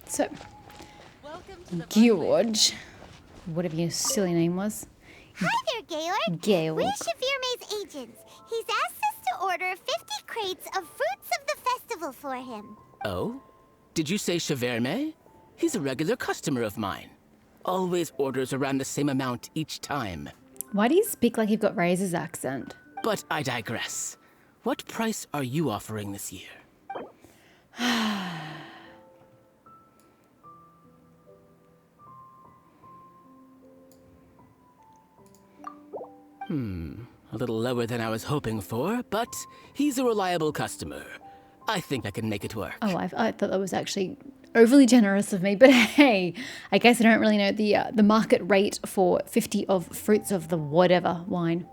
So, George, whatever your silly name was. Hi there, Georg. Georg. We're Shavirme's agents. He's asked us to order 50 crates of fruits of the festival for him. Oh? Did you say Shavirme? He's a regular customer of mine. Always orders around the same amount each time. Why do you speak like you've got Razor's accent? But I digress. What price are you offering this year? A little lower than I was hoping for, but he's a reliable customer. I think I can make it work. Oh, I thought that was actually overly generous of me, but hey, I guess I don't really know the market rate for 50 of fruits of the whatever wine.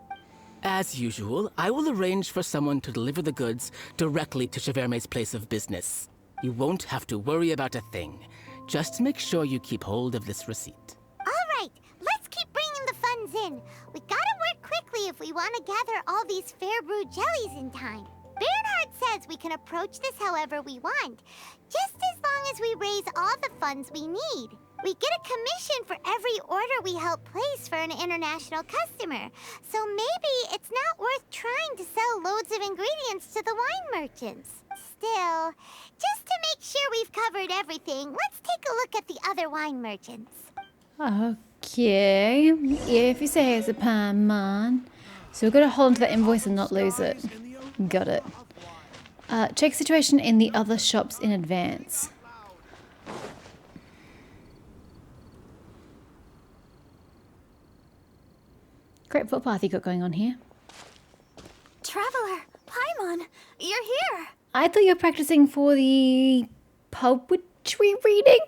As usual, I will arrange for someone to deliver the goods directly to Shavirme's place of business. You won't have to worry about a thing. Just make sure you keep hold of this receipt. All right, let's keep bringing the funds in. We gotta work quickly if we want to gather all these fair brew jellies in time. Bernhard says we can approach this however we want, just as long as we raise all the funds we need. We get a commission for every order we help place for an international customer, so maybe it's not worth trying to sell loads of ingredients to the wine merchants. Still, just to make sure we've covered everything, let's take a look at the other wine merchants. Okay, if you say it's a pan, man. So we've got to hold onto that invoice and not lose it. Got it. Check situation in the other shops in advance. Great footpath you got going on here. Traveler, Paimon, you're here. I thought you were practicing for the poetry reading.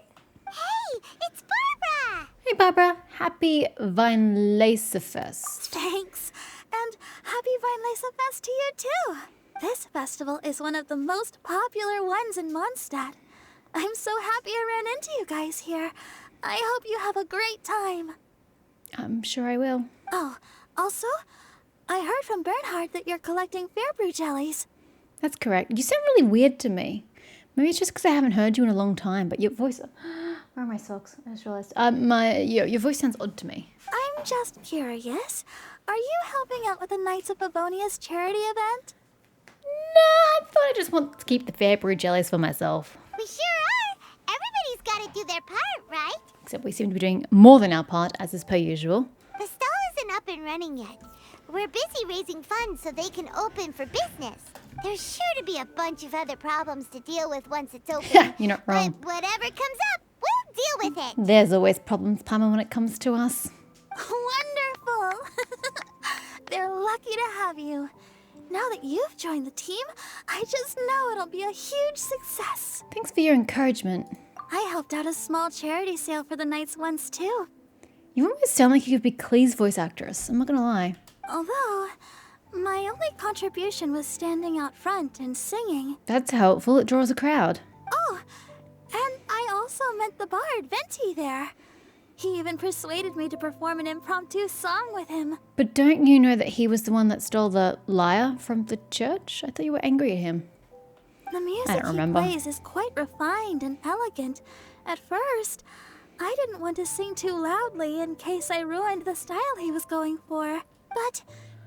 Hey, it's Barbara. Hey Barbara, happy Weinlesefest. Thanks. And happy Weinlesefest to you too. This festival is one of the most popular ones in Mondstadt. I'm so happy I ran into you guys here. I hope you have a great time. I'm sure I will. Oh, also, I heard from Bernhard that you're collecting Fairbrew jellies. That's correct. You sound really weird to me. Maybe it's just because I haven't heard you in a long time, but your voice... Where are my socks? I just realized. Your voice sounds odd to me. I'm just curious. Are you helping out with the Knights of Favonia's charity event? No, I thought I just want to keep the Fairbrew jellies for myself. We sure are. Everybody's got to do their part, right? Except we seem to be doing more than our part, as is per usual. The stall isn't up and running yet. We're busy raising funds so they can open for business. There's sure to be a bunch of other problems to deal with once it's open. You're not wrong. But whatever comes up, we'll deal with it. There's always problems, Palmer, when it comes to us. Wonderful! They're lucky to have you. Now that you've joined the team, I just know it'll be a huge success. Thanks for your encouragement. I helped out a small charity sale for the Knights once too. You almost sound like you could be Clee's voice actress. I'm not gonna lie. Although, my only contribution was standing out front and singing. That's helpful. It draws a crowd. Oh, and I also met the bard, Venti, there. He even persuaded me to perform an impromptu song with him. But don't you know that he was the one that stole the lyre from the church? I thought you were angry at him. The music he plays is quite refined and elegant. At first, I didn't want to sing too loudly in case I ruined the style he was going for. But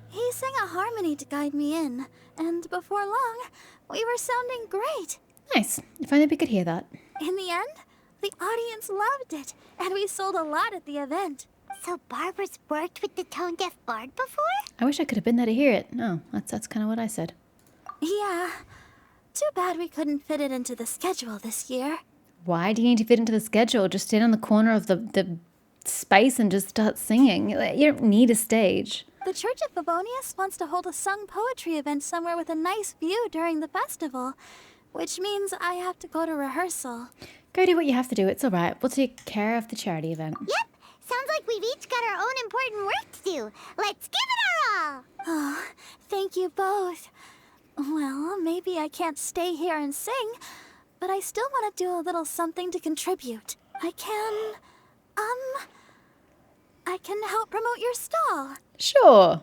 he sang a harmony to guide me in, and before long, we were sounding great. Nice. If only we could hear that. In the end, the audience loved it, and we sold a lot at the event. So Barbara's worked with the tone-deaf bard before? I wish I could have been there to hear it. Oh, that's kind of what I said. Yeah. Too bad we couldn't fit it into the schedule this year. Why do you need to fit into the schedule? Just stand on the corner of the space and just start singing. You don't need a stage. The Church of Favonius wants to hold a sung poetry event somewhere with a nice view during the festival, which means I have to go to rehearsal. Go do what you have to do. It's all right. We'll take care of the charity event. Yep. Sounds like we've each got our own important work to do. Let's give it our all. Oh, thank you both. Well, maybe I can't stay here and sing, but I still want to do a little something to contribute. I can help promote your stall. Sure.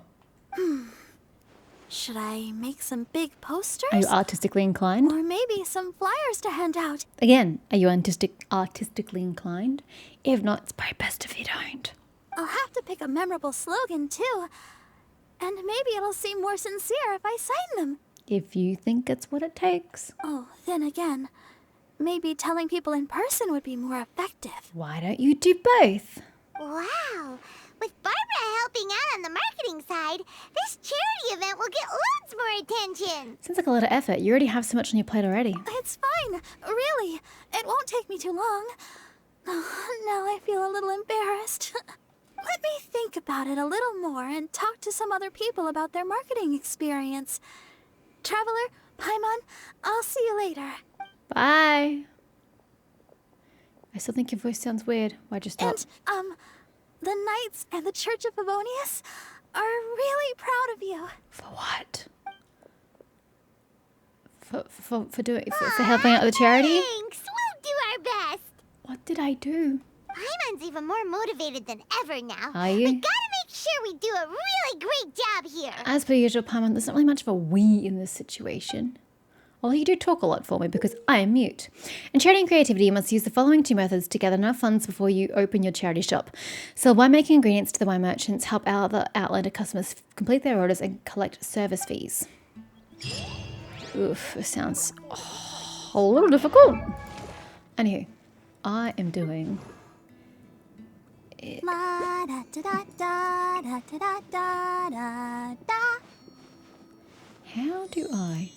Should I make some big posters? Are you artistically inclined? Or maybe some flyers to hand out? Again, are you artistically inclined? If not, it's probably best if you don't. I'll have to pick a memorable slogan, too. And maybe it'll seem more sincere if I sign them. If you think it's what it takes. Oh, then again, maybe telling people in person would be more effective. Why don't you do both? Wow! With Barbara helping out on the marketing side, this charity event will get loads more attention! Sounds like a lot of effort. You already have so much on your plate already. It's fine, really. It won't take me too long. Oh, now I feel a little embarrassed. Let me think about it a little more and talk to some other people about their marketing experience. Traveler, Paimon, I'll see you later. Bye. I still think your voice sounds weird. Why'd you stop? And, the Knights and the Church of Favonius are really proud of you. For what? For helping out the charity? Thanks! We'll do our best! What did I do? Paimon's even more motivated than ever now. Are you? We gotta make sure we do a really great job here! As per usual, Paimon, there's not really much of a we in this situation. Although you do talk a lot for me because I am mute. In charity and creativity, you must use the following 2 methods to gather enough funds before you open your charity shop. Sell winemaking ingredients to the wine merchants, help out the Outlander customers complete their orders, and collect service fees. Oof, this sounds a little difficult. Anywho, I am doing it. How do I?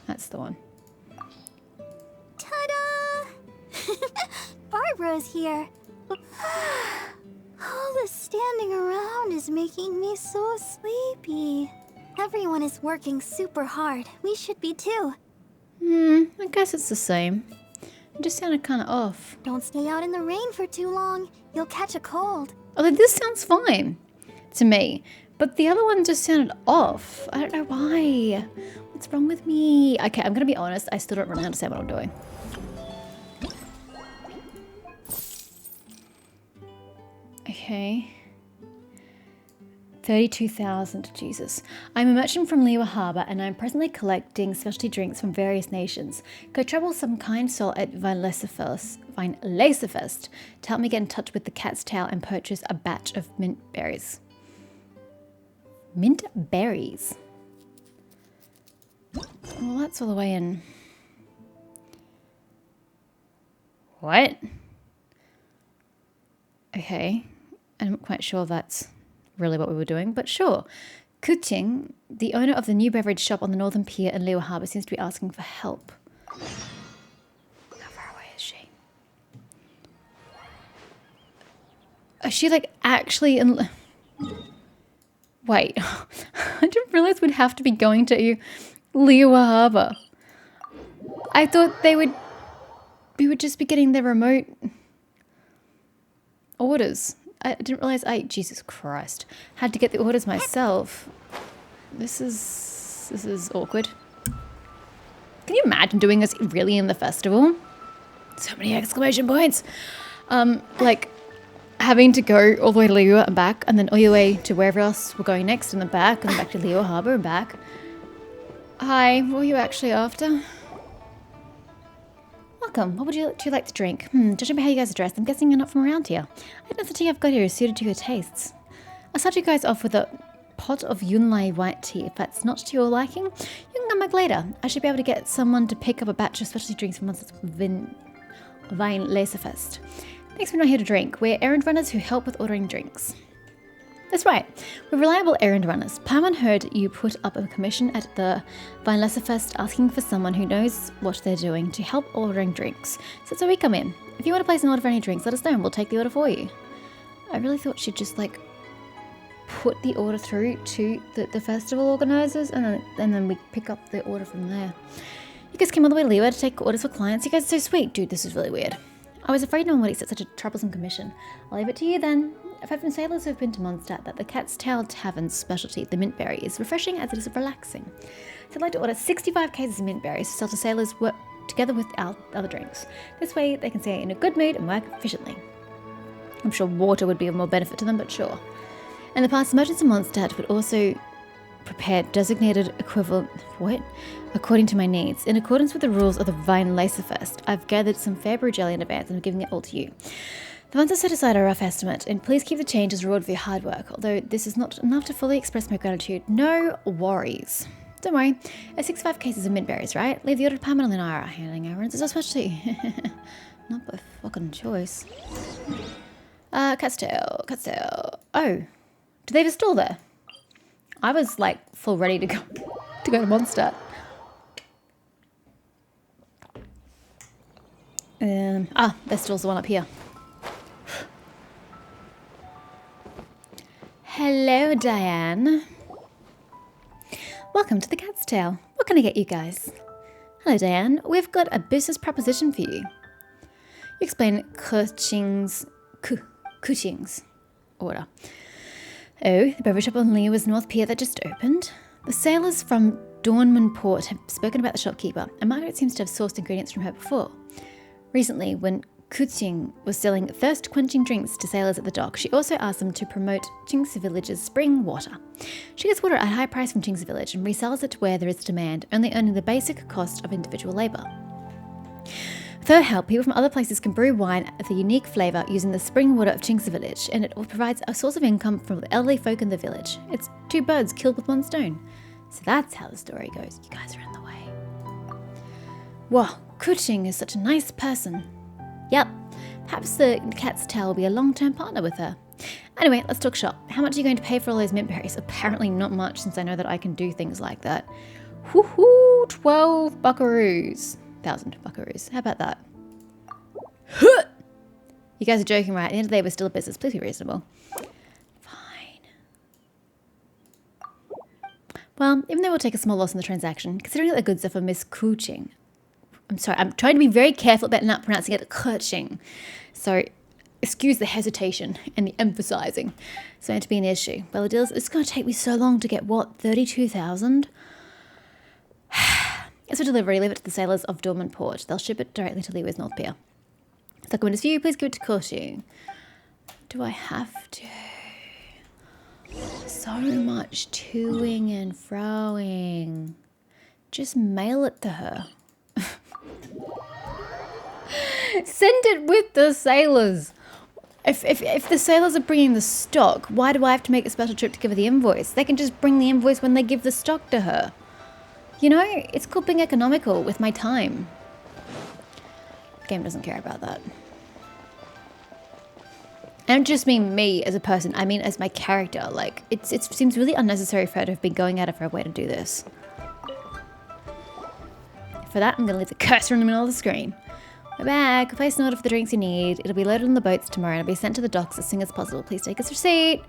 That's the one. Ta-da! Barbara's here. All the standing around is making me so sleepy. Everyone is working super hard. We should be too. I guess it's the same. It just sounded kind of off. Don't stay out in the rain for too long. You'll catch a cold. Although this sounds fine to me, but the other one just sounded off. I don't know why. What's wrong with me? Okay, I'm gonna be honest. I still don't really understand what I'm doing. Okay. 32,000, Jesus. I'm a merchant from Liwa Harbour and I'm presently collecting specialty drinks from various nations. Could I trouble some kind soul at Weinlesefest to help me get in touch with the Cat's Tail and purchase a batch of mint berries? Mint berries? Well, that's all the way in. What? Okay. I'm not quite sure that's really what we were doing, but sure. Kuting, the owner of the new beverage shop on the Northern Pier in Liwa Harbour, seems to be asking for help. How far away is she? Is she like actually in... Wait, I didn't realize we'd have to be going to Liwa Harbour. I thought we would just be getting the remote orders. I didn't realize Jesus Christ, had to get the orders myself. This is awkward. Can you imagine doing this really in the festival? So many exclamation points. Like having to go all the way to Liwa and back, and then all the way to wherever else we're going next, and then back, and then back to Liwa Harbour and back. Hi, what were you actually after? Welcome. What would you like to drink? Judging by how you guys are dressed, I'm guessing you're not from around here. I don't know if the tea I've got here is suited to your tastes. I'll start you guys off with a pot of Yunlai white tea. If that's not to your liking, you can come back later. I should be able to get someone to pick up a batch of specialty drinks from us at Weinlesefest. Thanks, we're not here to drink. We're errand runners who help with ordering drinks. That's right. We're reliable errand runners. Paimon heard you put up a commission at the Weinlesefest asking for someone who knows what they're doing to help ordering drinks. So that's where we come in. If you want to place an order for any drinks, let us know and we'll take the order for you. I really thought she'd just like put the order through to the festival organisers and then we pick up the order from there. You guys came all the way to Liwa to take orders for clients. You guys are so sweet. Dude, this is really weird. I was afraid no one would accept such a troublesome commission. I'll leave it to you then. I've heard from sailors who have been to Mondstadt that the Cat's Tail Tavern's specialty, the mint berry, is refreshing as it is relaxing. So I'd like to order 65 cases of mint berries to sell to sailors together with our other drinks. This way they can stay in a good mood and work efficiently. I'm sure water would be of more benefit to them, but sure. In the past, merchants in Mondstadt would also prepared designated equivalent, what? According to my needs. In accordance with the rules of the Vine Lacerfest, I've gathered some fair brew jelly in advance and I'm giving it all to you. The funds are set aside a rough estimate, and please keep the change as reward for your hard work, although this is not enough to fully express my gratitude. No worries. Don't worry, 65 cases of mint berries, right? Leave the order to Pam and Lunara. Handing errands is our specialty. Not by fucking choice. Cat's tail. Oh, do they have a store there? I was like full ready to go to Mondstadt. Their store's the one up here. Hello, Diane. Welcome to the Cat's Tail. What can I get you guys? Hello, Diane. We've got a business proposition for you. You explain Kuching's order. Oh, the beverage shop on Leo's North Pier that just opened? The sailors from Dornman Port have spoken about the shopkeeper, and Margaret seems to have sourced ingredients from her before. Recently, when Kuching was selling thirst-quenching drinks to sailors at the dock, she also asked them to promote Jingsi Village's spring water. She gets water at a high price from Jingsi Village and resells it where there is demand, only earning the basic cost of individual labour. With her help, people from other places can brew wine with a unique flavour using the spring water of Jingsi Village, and it provides a source of income for the elderly folk in the village. It's two birds killed with one stone. So that's how the story goes. You guys are in the way. Wow, Kuching is such a nice person. Yep, perhaps the Cat's Tail will be a long-term partner with her. Anyway, let's talk shop. How much are you going to pay for all those mint berries? Apparently not much, since I know that I can do things like that. Woohoo! 12 buckaroos. 1,000 buckaroos. How about that? You guys are joking, right? At the end of the day, we're still a business. Please be reasonable. Fine. Well, even though we'll take a small loss in the transaction, considering that the goods are for Miss Kuching. I'm sorry, I'm trying to be very careful about not pronouncing it Kuching. So, excuse the hesitation and the emphasizing. It's going to be an issue. Well, the deal is, it's going to take me so long to get, what, 32,000? As for delivery, leave it to the sailors of Dormant Port. They'll ship it directly to Leeway's North Pier. If the comment is for you, please give it to Kuching. Do I have to? So much toing and froing. Just mail it to her. Send it with the sailors. If the sailors are bringing the stock, why do I have to make a special trip to give her the invoice? They can just bring the invoice when they give the stock to her. You know, it's called being economical with my time. The game doesn't care about that. I don't just mean me as a person, I mean as my character. Like, it seems really unnecessary for her to have been going out of her way to do this. For that, I'm going to leave the cursor in the middle of the screen. We're back. Place an order for the drinks you need. It'll be loaded on the boats tomorrow and it'll be sent to the docks as soon as possible. Please take this receipt.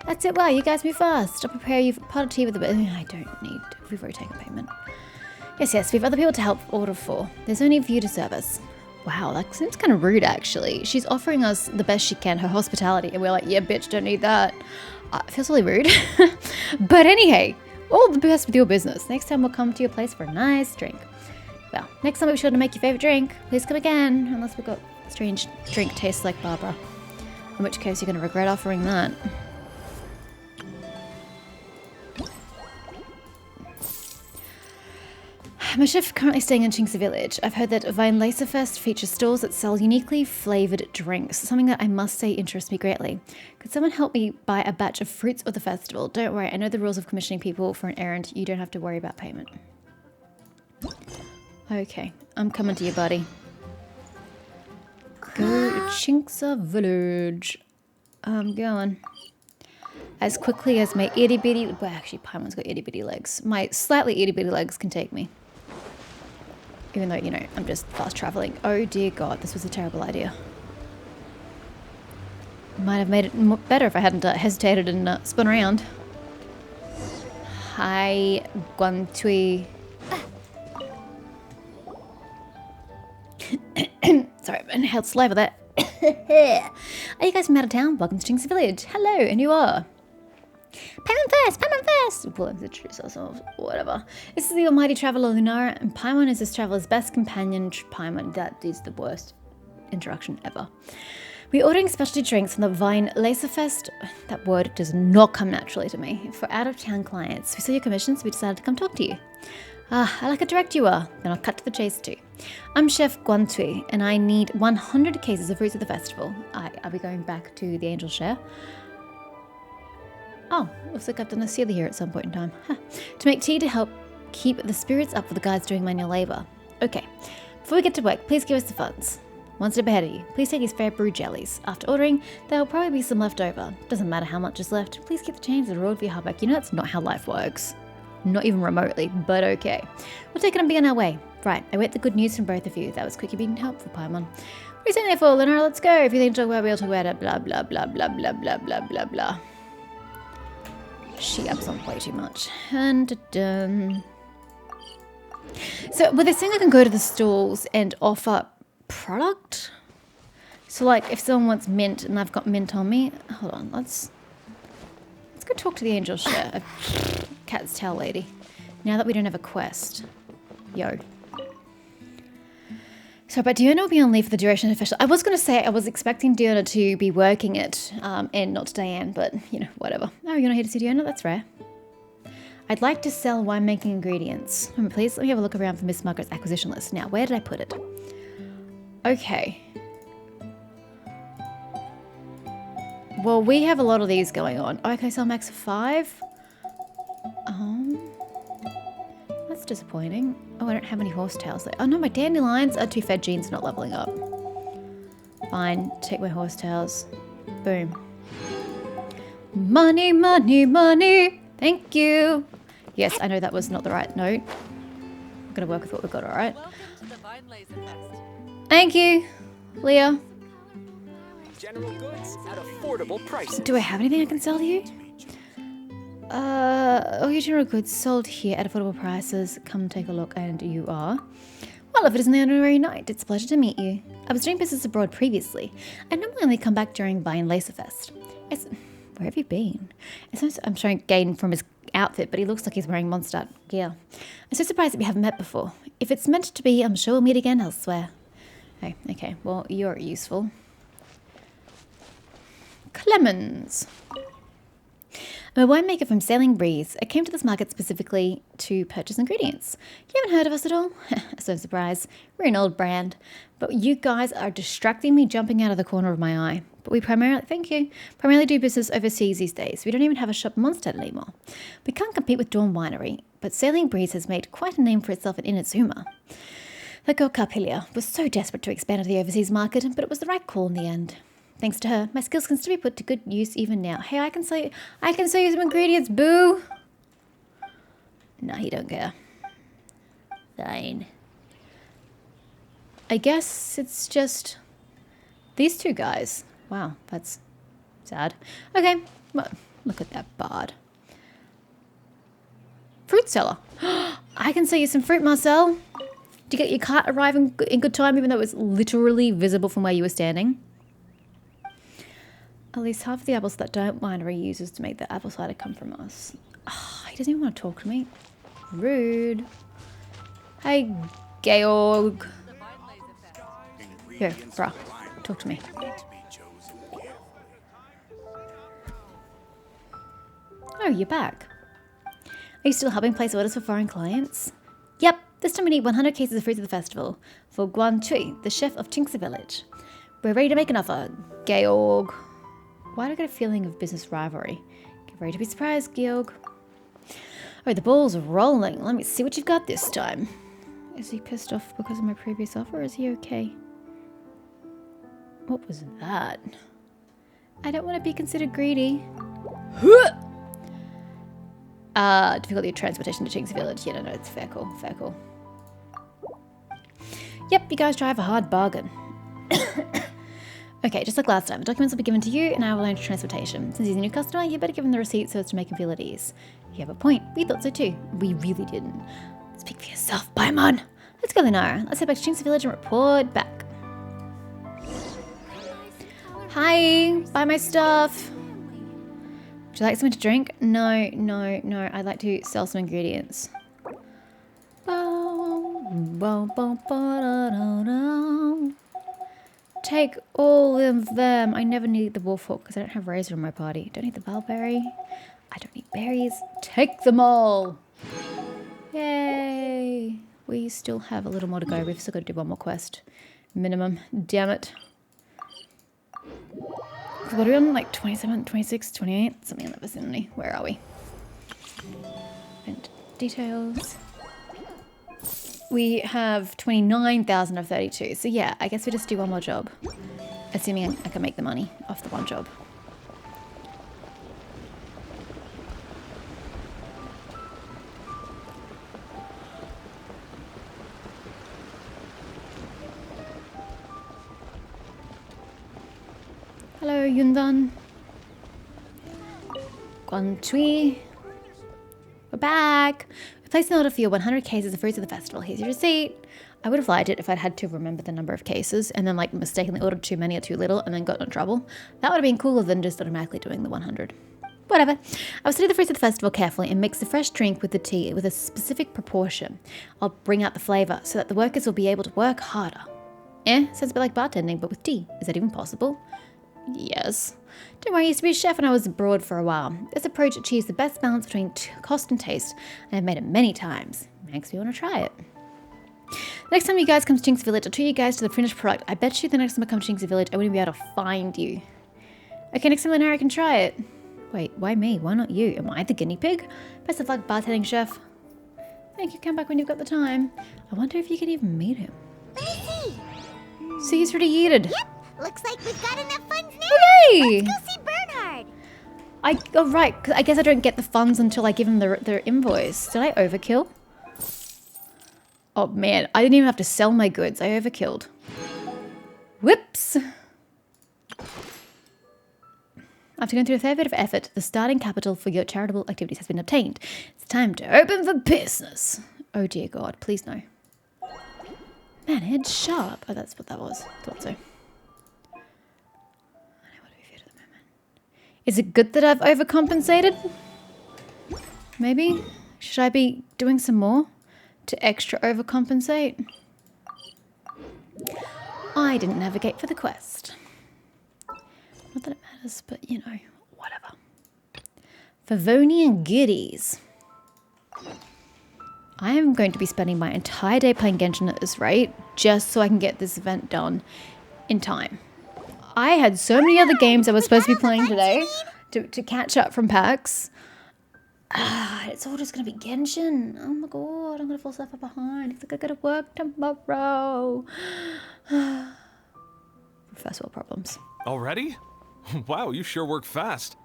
That's it. Wow, you guys move fast. I'll prepare you for pot of tea with a bit. I don't need. We've already taken payment. Yes, we have other people to help order for. There's only a few to serve us. Wow, that seems kind of rude, actually. She's offering us the best she can, her hospitality, and we're like, yeah, bitch, don't need that. It feels really rude. But anyhow, all the best with your business. Next time we'll come to your place for a nice drink. Well, next time we'll be sure to make your favourite drink. Please come again, unless we've got strange drink tastes like Barbara. In which case you're going to regret offering that. I'm a chef currently staying in Jingsi Village. I've heard that Vine Lacerfest features stalls that sell uniquely flavoured drinks, something that I must say interests me greatly. Could someone help me buy a batch of fruits of the festival? Don't worry, I know the rules of commissioning people for an errand. You don't have to worry about payment. Okay, I'm coming to you, buddy. Go to Jingsi Village. I'm going. As quickly as my itty bitty, well actually Paimon's got itty bitty legs. My slightly itty bitty legs can take me. Even though, you know, I'm just fast traveling. Oh dear God, this was a terrible idea. Might have made it better if I hadn't hesitated and spun around. Hi, Guantui. Sorry, I inhaled saliva there. Are you guys from out of town? Welcome to Jingsi Village. Hello, and you are? Paimon first! Paimon first! We'll introduce ourselves, whatever. This is the almighty traveller Lunara, and Paimon is this traveller's best companion. Paimon, that is the worst interaction ever. We're ordering specialty drinks from the Vine Laserfest. That word does not come naturally to me. For out-of-town clients. We saw your commission, so we decided to come talk to you. Ah, I like how direct you are. Then I'll cut to the chase too. I'm Chef Guantui, and I need 100 cases of fruits at the festival. Are we going back to the Angel Share? Oh, looks like I've done a sealer here at some point in time. Huh. To make tea to help keep the spirits up for the guys doing manual labor. Okay, before we get to work, please give us the funds. One step ahead of you. Please take these fair brew jellies. After ordering, there will probably be some left over. Doesn't matter how much is left. Please keep the change in the road for your hardback. You know that's not how life works. Not even remotely, but okay. We'll take it and be on our way. Right, I wait the good news from both of you. That was quick. You've been helpful, Paimon. What are you saying there for, Lunara? Let's go. If you think to talk about it, we'll talk about it. Blah, blah, blah, blah, blah, blah, blah, blah, blah. She ups on way too much. And done. So, well, they're saying I can go to the stalls and offer product. So, like, if someone wants mint and I've got mint on me, hold on, let's go talk to the Angel Share, Cat's Tail lady. Now that we don't have a quest, yo. So, but Diona will be on leave for the duration of the festival. I was going to say I was expecting Diona to be working it, and not Diane, but you know, whatever. Oh, you're not here to see Diona? That's rare. I'd like to sell winemaking ingredients. Please let me have a look around for Miss Margaret's acquisition list. Now, where did I put it? Okay. Well, we have a lot of these going on. Okay, so max of 5. That's disappointing. Oh, I don't have any horsetails. Oh no, my dandelions are too fed. Jeans not leveling up. Fine, take my horsetails. Boom. Money, money, money. Thank you. Yes, I know that was not the right note. I'm gonna work with what we've got, alright? Thank you, Leah. General goods at affordable prices. Do I have anything I can sell to you? All your general goods sold here at affordable prices. Come take a look, and you are. Well, if it isn't the ordinary night, it's a pleasure to meet you. I was doing business abroad previously. I normally only come back during Vine Laserfest. Where have you been? I'm showing Gain from his outfit, but he looks like he's wearing Mondstadt gear. I'm so surprised that we haven't met before. If it's meant to be, I'm sure we'll meet again elsewhere. Oh, okay. Well, you're useful. Clemens. I'm a winemaker from Sailing Breeze. I came to this market specifically to purchase ingredients. You haven't heard of us at all? So surprised. We're an old brand. But you guys are distracting me jumping out of the corner of my eye. But we primarily do business overseas these days. We don't even have a shop in Mondstadt anymore. We can't compete with Dawn Winery, but Sailing Breeze has made quite a name for itself in Inazuma. That girl Carpilia was so desperate to expand into the overseas market, but it was the right call in the end. Thanks to her, my skills can still be put to good use even now. Hey, I can sell you some ingredients, boo! Nah, he don't care. Fine. I guess it's just these two guys. Wow, that's sad. Okay, well, look at that bard. Fruit seller. I can sell you some fruit, Marcel. Did you get your cart arriving in good time, even though it was literally visible from where you were standing? At least half of the apples that Don't Winery uses to make the apple cider come from us. Oh, he doesn't even want to talk to me. Rude. Hey, Georg. Here, bruh. Talk to me. Oh, you're back. Are you still helping place orders for foreign clients? Yep. This time we need 100 cases of fruits at the festival. For Guan Chui, the chef of Chink's Village. We're ready to make an offer. Georg. Why do I get a feeling of business rivalry? Get ready to be surprised, Georg. Oh, the ball's rolling. Let me see what you've got this time. Is he pissed off because of my previous offer, or is he okay? What was that? I don't want to be considered greedy. Difficulty of transportation to Chink's Village. Yeah, no, it's fair call, fair call. Yep, you guys drive a hard bargain. Okay, just like last time, the documents will be given to you and I will arrange transportation. Since he's a new customer, you better give him the receipt so as to make him feel at ease. You have a point. We thought so too. We really didn't. Speak for yourself, Paimon. Let's go, Lunara. Let's head back to Chink's Village and report back. Hi, buy my stuff. Would you like something to drink? No. I'd like to sell some ingredients. take all of them. I never need the wolf hook because I don't have razor in my party. Don't need the bellberry. I don't need berries. Take them all. Yay. We still have a little more to go. We've still got to do one more quest. Minimum. Damn it. What are we on? Like 27, 26, 28? Something in that vicinity. Where are we? And details. We have 29,000 of 32. So yeah, I guess we just do one more job. Assuming I can make the money off the one job. Hello, Yundan. Guantui. We're back. We placed an order for your 100 cases of fruits of the festival. Here's your receipt. I would have liked it if I'd had to remember the number of cases and then like mistakenly ordered too many or too little and then got in trouble. That would have been cooler than just automatically doing the 100. Whatever. I will study the fruits of the festival carefully and mix the fresh drink with the tea with a specific proportion. I'll bring out the flavour so that the workers will be able to work harder. Sounds a bit like bartending, but with tea. Is that even possible? Yes. Don't worry, I used to be a chef when I was abroad for a while. This approach achieves the best balance between cost and taste, and I've made it many times. Makes me want to try it. The next time you guys come to Jinx Village, I'll treat you guys to the finished product. I bet you the next time I come to Jinx Village, I wouldn't be able to find you. Okay, next time Lunara, I can try it. Wait, why me? Why not you? Am I the guinea pig? Best of luck, bartending chef. Thank you, come back when you've got the time. I wonder if you can even meet him. So he's already yeeted. Yep. Looks like we've got enough funds now. Yay! Let's go see Bernhard. Oh, right. 'Cause I guess I don't get the funds until I give him their invoice. Did I overkill? Oh, man. I didn't even have to sell my goods. I overkilled. Whoops. After going through a fair bit of effort, the starting capital for your charitable activities has been obtained. It's time to open for business. Oh, dear God. Please no. Manage sharp. Oh, that's what that was. Thought so. Is it good that I've overcompensated? Maybe? Should I be doing some more to extra overcompensate? I didn't navigate for the quest. Not that it matters, but you know, whatever. Favonian goodies. I am going to be spending my entire day playing Genshin at this rate, just so I can get this event done in time. I had so many other games I was supposed to be playing today to catch up from PAX. It's all just going to be Genshin. Oh my God, I'm going to fall so far behind. It's like I got to work tomorrow. First world problems. Already? Wow, you sure work fast.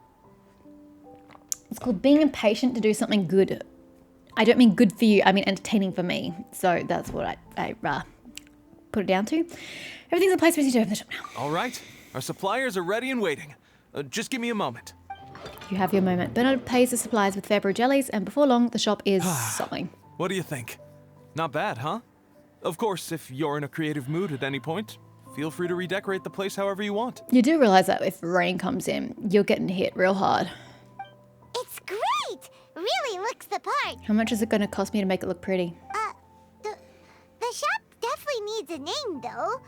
It's called being impatient to do something good. I don't mean good for you, I mean entertaining for me. So that's what I put it down to. Everything's in place for you to open the shop now. All right. Our suppliers are ready and waiting. Just give me a moment. You have your moment. Bernard pays the supplies with fair brew jellies, and before long, the shop is selling. What do you think? Not bad, huh? Of course, if you're in a creative mood at any point, feel free to redecorate the place however you want. You do realize that if rain comes in, you're getting hit real hard. It's great! Really looks the part. How much is it going to cost me to make it look pretty? The shop definitely needs a name, though.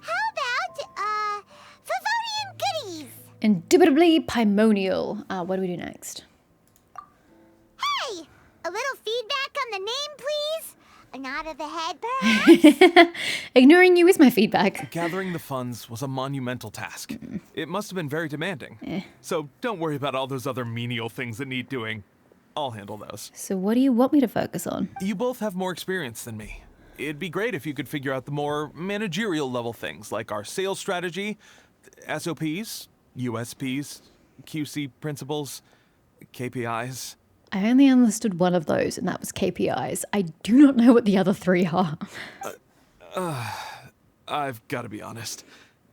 How about, Favonian Goodies? Indubitably Pimonial. What do we do next? Hey! A little feedback on the name, please? A nod of the head, perhaps? Ignoring you is my feedback. Gathering the funds was a monumental task. It must have been very demanding. So don't worry about all those other menial things that need doing. I'll handle those. So what do you want me to focus on? You both have more experience than me. It'd be great if you could figure out the more managerial level things, like our sales strategy, SOPs, USPs, QC principles, KPIs. I only understood one of those, and that was KPIs. I do not know what the other three are. I've got to be honest.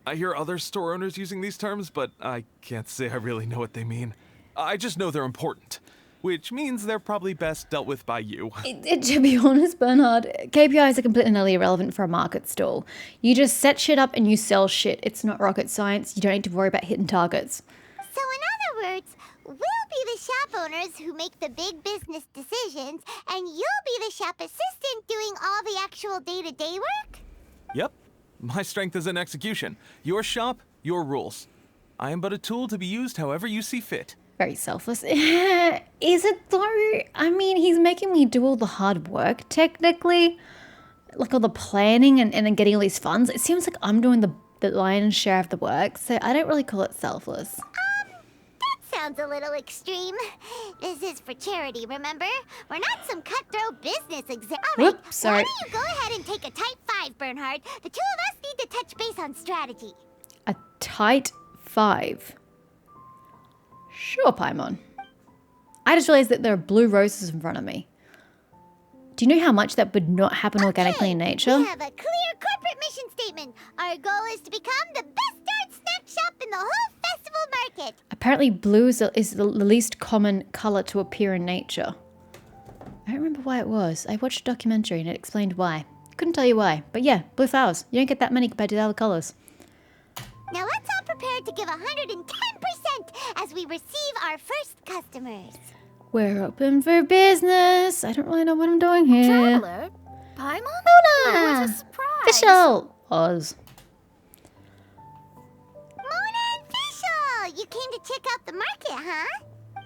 I hear other store owners using these terms, but I can't say I really know what they mean. I just know they're important, which means they're probably best dealt with by you. To be honest, Bernard, KPIs are completely and utterly irrelevant for a market stall. You just set shit up and you sell shit. It's not rocket science. You don't need to worry about hitting targets. So in other words, we'll be the shop owners who make the big business decisions, and you'll be the shop assistant doing all the actual day-to-day work? Yep. My strength is in execution. Your shop, your rules. I am but a tool to be used however you see fit. Very selfless. Is it though? I mean, he's making me do all the hard work, technically. Like all the planning and then getting all these funds. It seems like I'm doing the lion's share of the work, so I don't really call it selfless. That sounds a little extreme. This is for charity, remember? We're not some cutthroat business Alright, Whoops, sorry. why don't you go ahead and take a type 5, Bernhard? The two of us need to touch base on strategy. A tight 5. Sure, Paimon. I just realized that there are blue roses in front of me. Do you know how much that would not happen organically in nature? We have a clear corporate mission statement. Our goal is to become the best darn snack shop in the whole festival market. Apparently blue is the least common color to appear in nature. I don't remember why it was. I watched a documentary and it explained why. Couldn't tell you why. But yeah, blue flowers. You don't get that many compared to the other colors. Now let's all prepare to give 110% as we receive our first customers. We're open for business. I don't really know what I'm doing here. Traveler? Paimon? Mona! What a surprise! Fischl! Oz. Mona and Fischl! You came to check out the market, huh?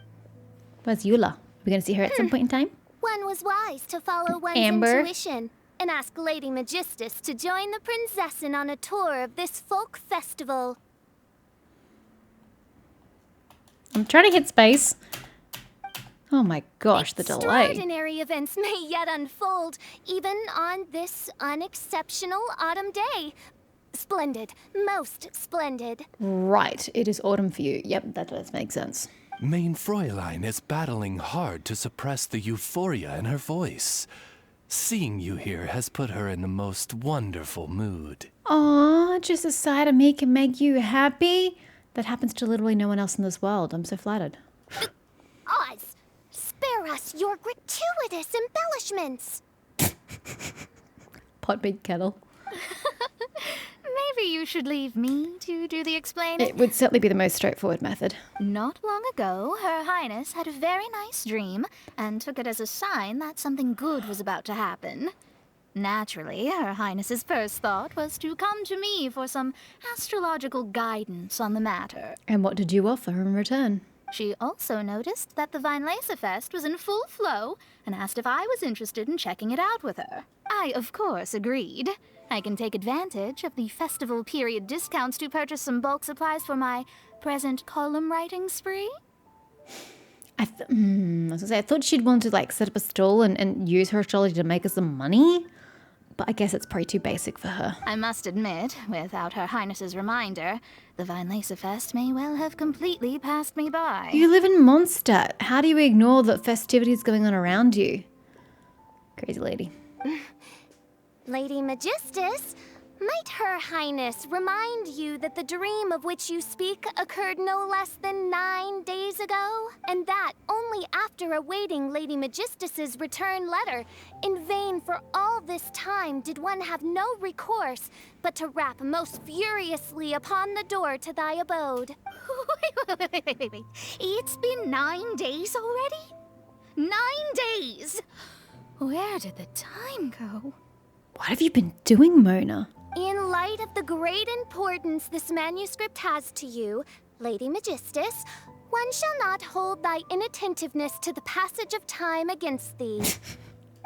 Where's Eula? We're going to see her at some point in time? One was wise to follow one's Amber. intuition and ask Lady Magistus to join the Prinzessin on a tour of this folk festival. I'm trying to hit space. Oh my gosh, the delay. Extraordinary events may yet unfold, even on this unexceptional autumn day. Splendid. Most splendid. Right, it is autumn for you. Yep, that does make sense. Mein Fräulein is battling hard to suppress the euphoria in her voice. Seeing you here has put her in the most wonderful mood. Aw, just a side of me can make you happy? That happens to literally no one else in this world. I'm so flattered. Oz, spare us your gratuitous embellishments. Pot big kettle. Maybe you should leave me to do the explaining. It would certainly be the most straightforward method. Not long ago, Her Highness had a very nice dream and took it as a sign that something good was about to happen. Naturally, Her Highness's first thought was to come to me for some astrological guidance on the matter. And what did you offer in return? She also noticed that the Weinlesefest was in full flow and asked if I was interested in checking it out with her. I, of course, agreed. I can take advantage of the festival period discounts to purchase some bulk supplies for my present column writing spree. I was gonna say, I thought she'd want to like set up a stall and use her astrology to make us some money. But I guess it's probably too basic for her. I must admit, without Her Highness's reminder, the Weinlesefest may well have completely passed me by. You live in Mondstadt. How do you ignore the festivities going on around you? Crazy lady. Lady Magistus, might Her Highness remind you that the dream of which you speak occurred no less than 9 days ago? And that only after awaiting Lady Magistus's return letter. In vain for all this time did one have no recourse but to rap most furiously upon the door to thy abode. Wait. It's been 9 days already? 9 days! Where did the time go? What have you been doing, Mona? In light of the great importance this manuscript has to you, Lady Magistus, one shall not hold thy inattentiveness to the passage of time against thee.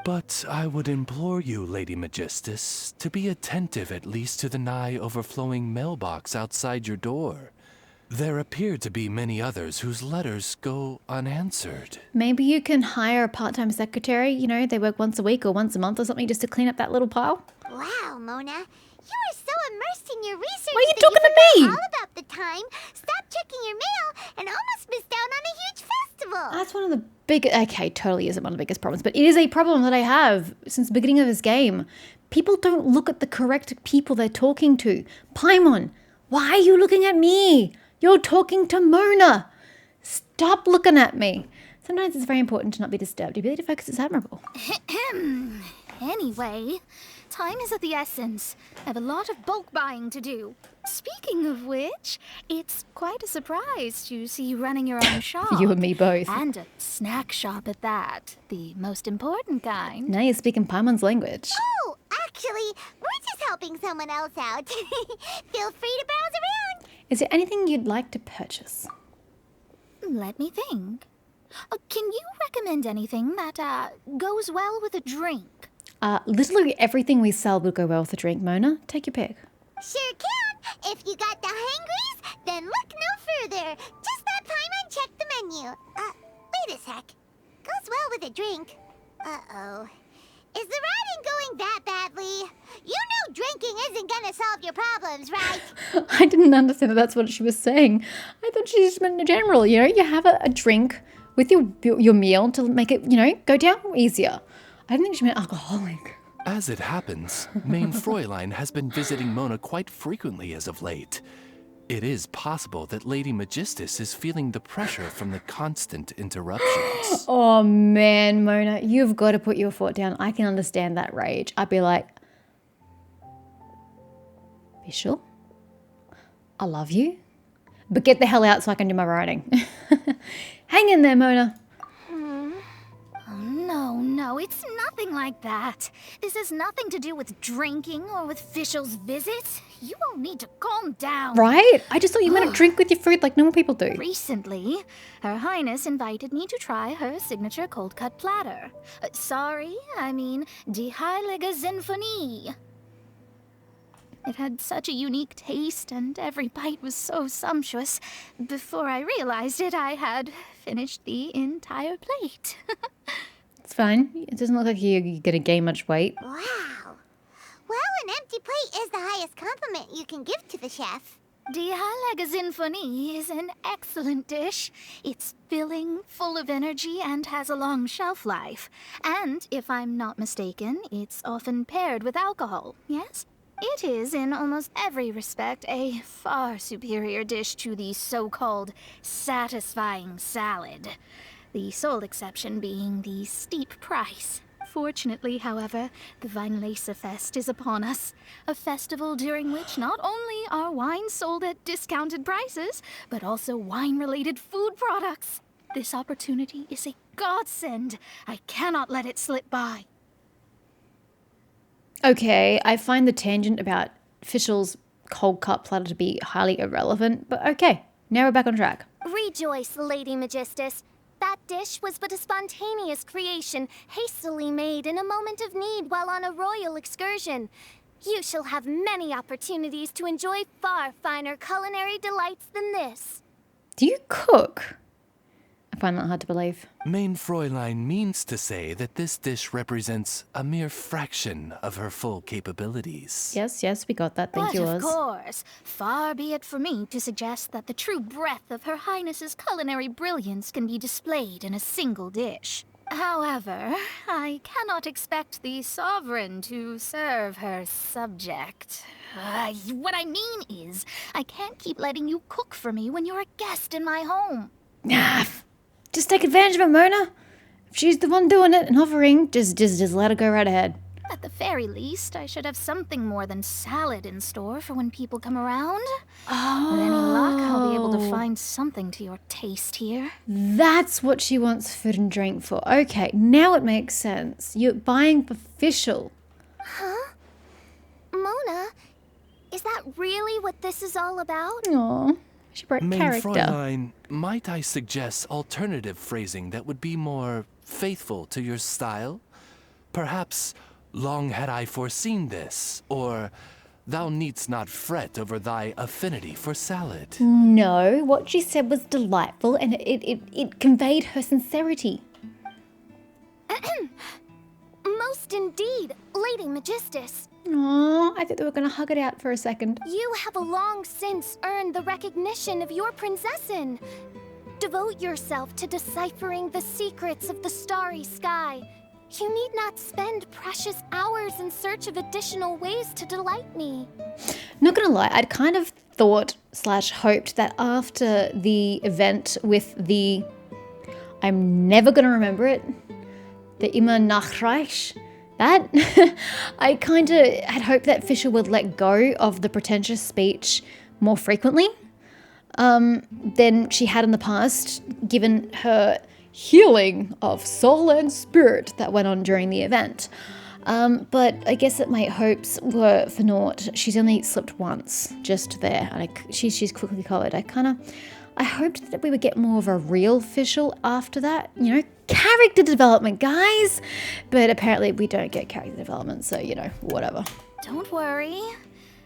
But I would implore you, Lady Magistus, to be attentive at least to the nigh overflowing mailbox outside your door. There appear to be many others whose letters go unanswered. Maybe you can hire a part-time secretary. You know, they work once a week or once a month or something just to clean up that little pile. Wow, Mona. You are so immersed in your research Why are you that talking to forgot me? all about the time, stopped checking your mail, and almost missed out on a huge festival. That's one of the big... Okay, totally isn't one of the biggest problems, but it is a problem that I have since the beginning of this game. People don't look at the correct people they're talking to. Paimon, why are you looking at me? You're talking to Mona. Stop looking at me. Sometimes it's very important to not be disturbed. The ability to focus is admirable. Anyway, time is of the essence. I have a lot of bulk buying to do. Speaking of which, it's quite a surprise to see you running your own shop. You and me both. And a snack shop at that. The most important kind. Now you're speaking Paimon's language. Oh, Actually, we're just helping someone else out. Feel free to browse around. Is there anything you'd like to purchase? Let me think. Can you recommend anything that goes well with a drink? Literally everything we sell would go well with a drink, Mona. Take your pick. Sure can. If you got the hangries, then look no further. Just that time and check the menu. Wait a sec. Goes well with a drink. Uh-oh. Is the writing going that badly? You know drinking isn't gonna solve your problems, right? I didn't understand that that's what she was saying. I thought she just meant in general, you have a drink with your meal to make it, go down easier. I didn't think she meant alcoholic. As it happens, Main Fräulein has been visiting Mona quite frequently as of late. It is possible that Lady Magistus is feeling the pressure from the constant interruptions. Oh man, Mona, you've got to put your foot down. I can understand that rage. I'd be like, Fischl, I love you, but get the hell out so I can do my writing. Hang in there, Mona. No, it's nothing like that. This has nothing to do with drinking or with Fischl's visit. You all need to calm down. Right? I just thought you meant to drink with your food like normal people do. Recently, Her Highness invited me to try her signature cold-cut platter. I mean Die Heilige Sinfonie. It had such a unique taste, and every bite was so sumptuous. Before I realized it, I had finished the entire plate. It's fine. It doesn't look like you're going to gain much weight. Wow. Well, an empty plate is the highest compliment you can give to the chef. Die Heilige Sinfonie is an excellent dish. It's filling, full of energy, and has a long shelf life. And, if I'm not mistaken, it's often paired with alcohol, yes? It is, in almost every respect, a far superior dish to the so-called satisfying salad. The sole exception being the steep price. Fortunately, however, the Weinlesefest is upon us, a festival during which not only are wines sold at discounted prices, but also wine-related food products. This opportunity is a godsend. I cannot let it slip by. Okay, I find the tangent about Fischl's cold cut platter to be highly irrelevant, but okay, now we're back on track. Rejoice, Lady Magistus. That dish was but a spontaneous creation, hastily made in a moment of need while on a royal excursion. You shall have many opportunities to enjoy far finer culinary delights than this. Do you cook? I find that hard to believe. Main Fräulein means to say that this dish represents a mere fraction of her full capabilities. Yes, we got that. Thank you, But Oz. of course, far be it for me to suggest that the true breadth of Her Highness's culinary brilliance can be displayed in a single dish. However, I cannot expect the sovereign to serve her subject. What I mean is, I can't keep letting you cook for me when you're a guest in my home. Just take advantage of it, Mona. If she's the one doing it and offering, just let her go right ahead. At the very least, I should have something more than salad in store for when people come around. With any luck, I'll be able to find something to your taste here. That's what she wants food and drink for. Okay, now it makes sense. You're buying for Fischl. Huh? Mona, is that really what this is all about? Aw, she broke Main character. Fräulein, might I suggest alternative phrasing that would be more faithful to your style? Perhaps, long had I foreseen this, or thou needst not fret over thy affinity for salad. No, what she said was delightful and it conveyed her sincerity. Most indeed, Lady Magistus. Aw, I thought they were going to hug it out for a second. You have long since earned the recognition of your princessin. Devote yourself to deciphering the secrets of the starry sky. You need not spend precious hours in search of additional ways to delight me. Not gonna lie, I'd kind of thought / hoped that after the event with the, I'm never gonna remember it, the Immer Nachreich, that, I kind of had hoped that Fischl would let go of the pretentious speech more frequently than she had in the past, given her healing of soul and spirit that went on during the event. But I guess that my hopes were for naught. She's only slipped once, just there, and she's quickly covered. I hoped that we would get more of a real Fischl after that, you know, character development, guys. But apparently we don't get character development, so, you know, whatever. Don't worry.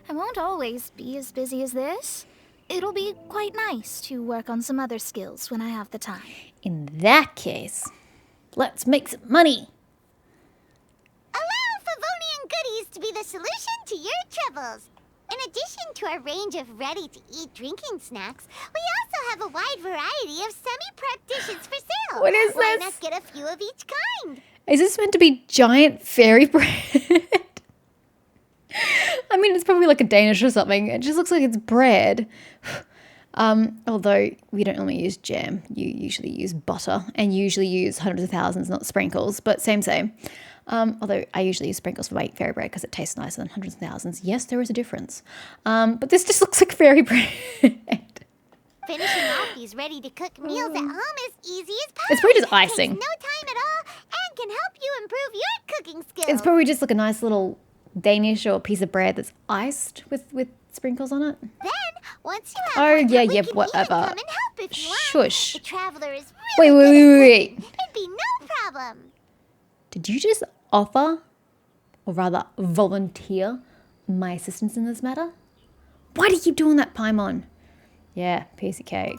I won't always be as busy as this. It'll be quite nice to work on some other skills when I have the time. In that case, let's make some money. Allow Favonian goodies to be the solution to your troubles. In addition to our range of ready-to-eat drinking snacks, we also have a wide variety of semi-prep dishes for sale. What is Why this? not get a few of each kind? Is this meant to be giant fairy bread? I mean, it's probably like a Danish or something. It just looks like it's bread. Although we don't normally use jam. You usually use butter and you usually use hundreds of thousands, not sprinkles, but same. Although I usually use sprinkles for my fairy bread because it tastes nicer than hundreds of thousands. Yes, there is a difference. But this just looks like fairy bread. Finishing off these ready-to-cook meals at home is easy as pie. It's probably just icing. Takes no time at all and can help you improve your cooking skills. It's probably just like a nice little Danish or piece of bread that's iced with sprinkles on it. Then, once you have one, we can whatever. even come and help if you want. Shush. The traveler is really Wait. It'd be no problem. Did you just offer, or rather volunteer, my assistance in this matter? Why do you keep doing that, Paimon? Yeah, piece of cake.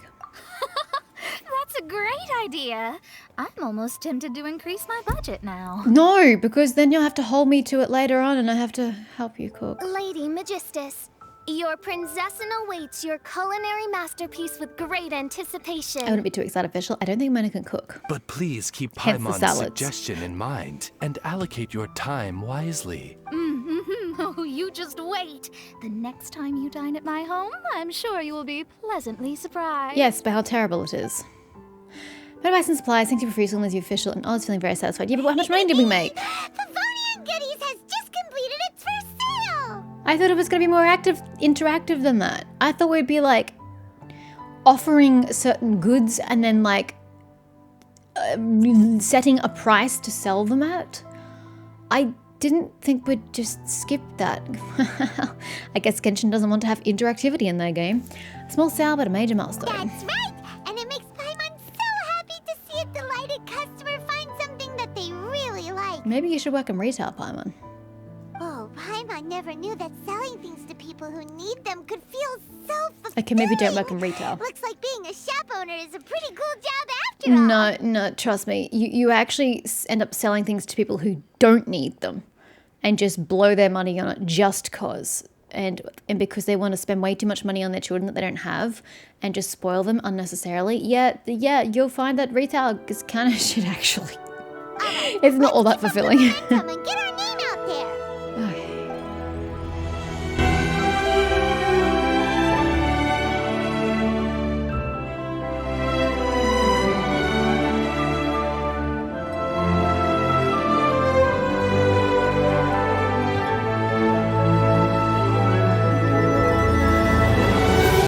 That's a great idea. I'm almost tempted to increase my budget now. No, because then you'll have to hold me to it later on and I have to help you cook. Lady Magistus, your princessin awaits your culinary masterpiece with great anticipation. I wouldn't be too excited, Fischl. I don't think Mona can cook. But please keep Hence the Paimon's salads. suggestion in mind and allocate your time wisely. Oh, you just wait. The next time you dine at my home, I'm sure you will be pleasantly surprised. Yes, but how terrible it is. Motorbikes and supplies, thank you for free schooling with you, Fischl, and I was feeling very satisfied. Yeah, but how much money did we make? Favonian Goodies has just completed its first sale. I thought it was going to be more interactive than that. I thought we'd be like offering certain goods and then like setting a price to sell them at. I didn't think we'd just skip that. I guess Genshin doesn't want to have interactivity in their game. A small sale, but a major milestone. That's right. And it makes Paimon so happy to see a delighted customer find something that they really like. Maybe you should work in retail, Paimon. Oh, Paimon never knew that selling things to people who need them could feel so fulfilling. Okay, maybe don't work in retail. Looks like being a shop owner is a pretty cool job after all. No, trust me. You actually end up selling things to people who don't need them and just blow their money on it just cause. And because they want to spend way too much money on their children that they don't have and just spoil them unnecessarily. Yeah, you'll find that retail is kind of shit actually. It's not all that fulfilling. Come and get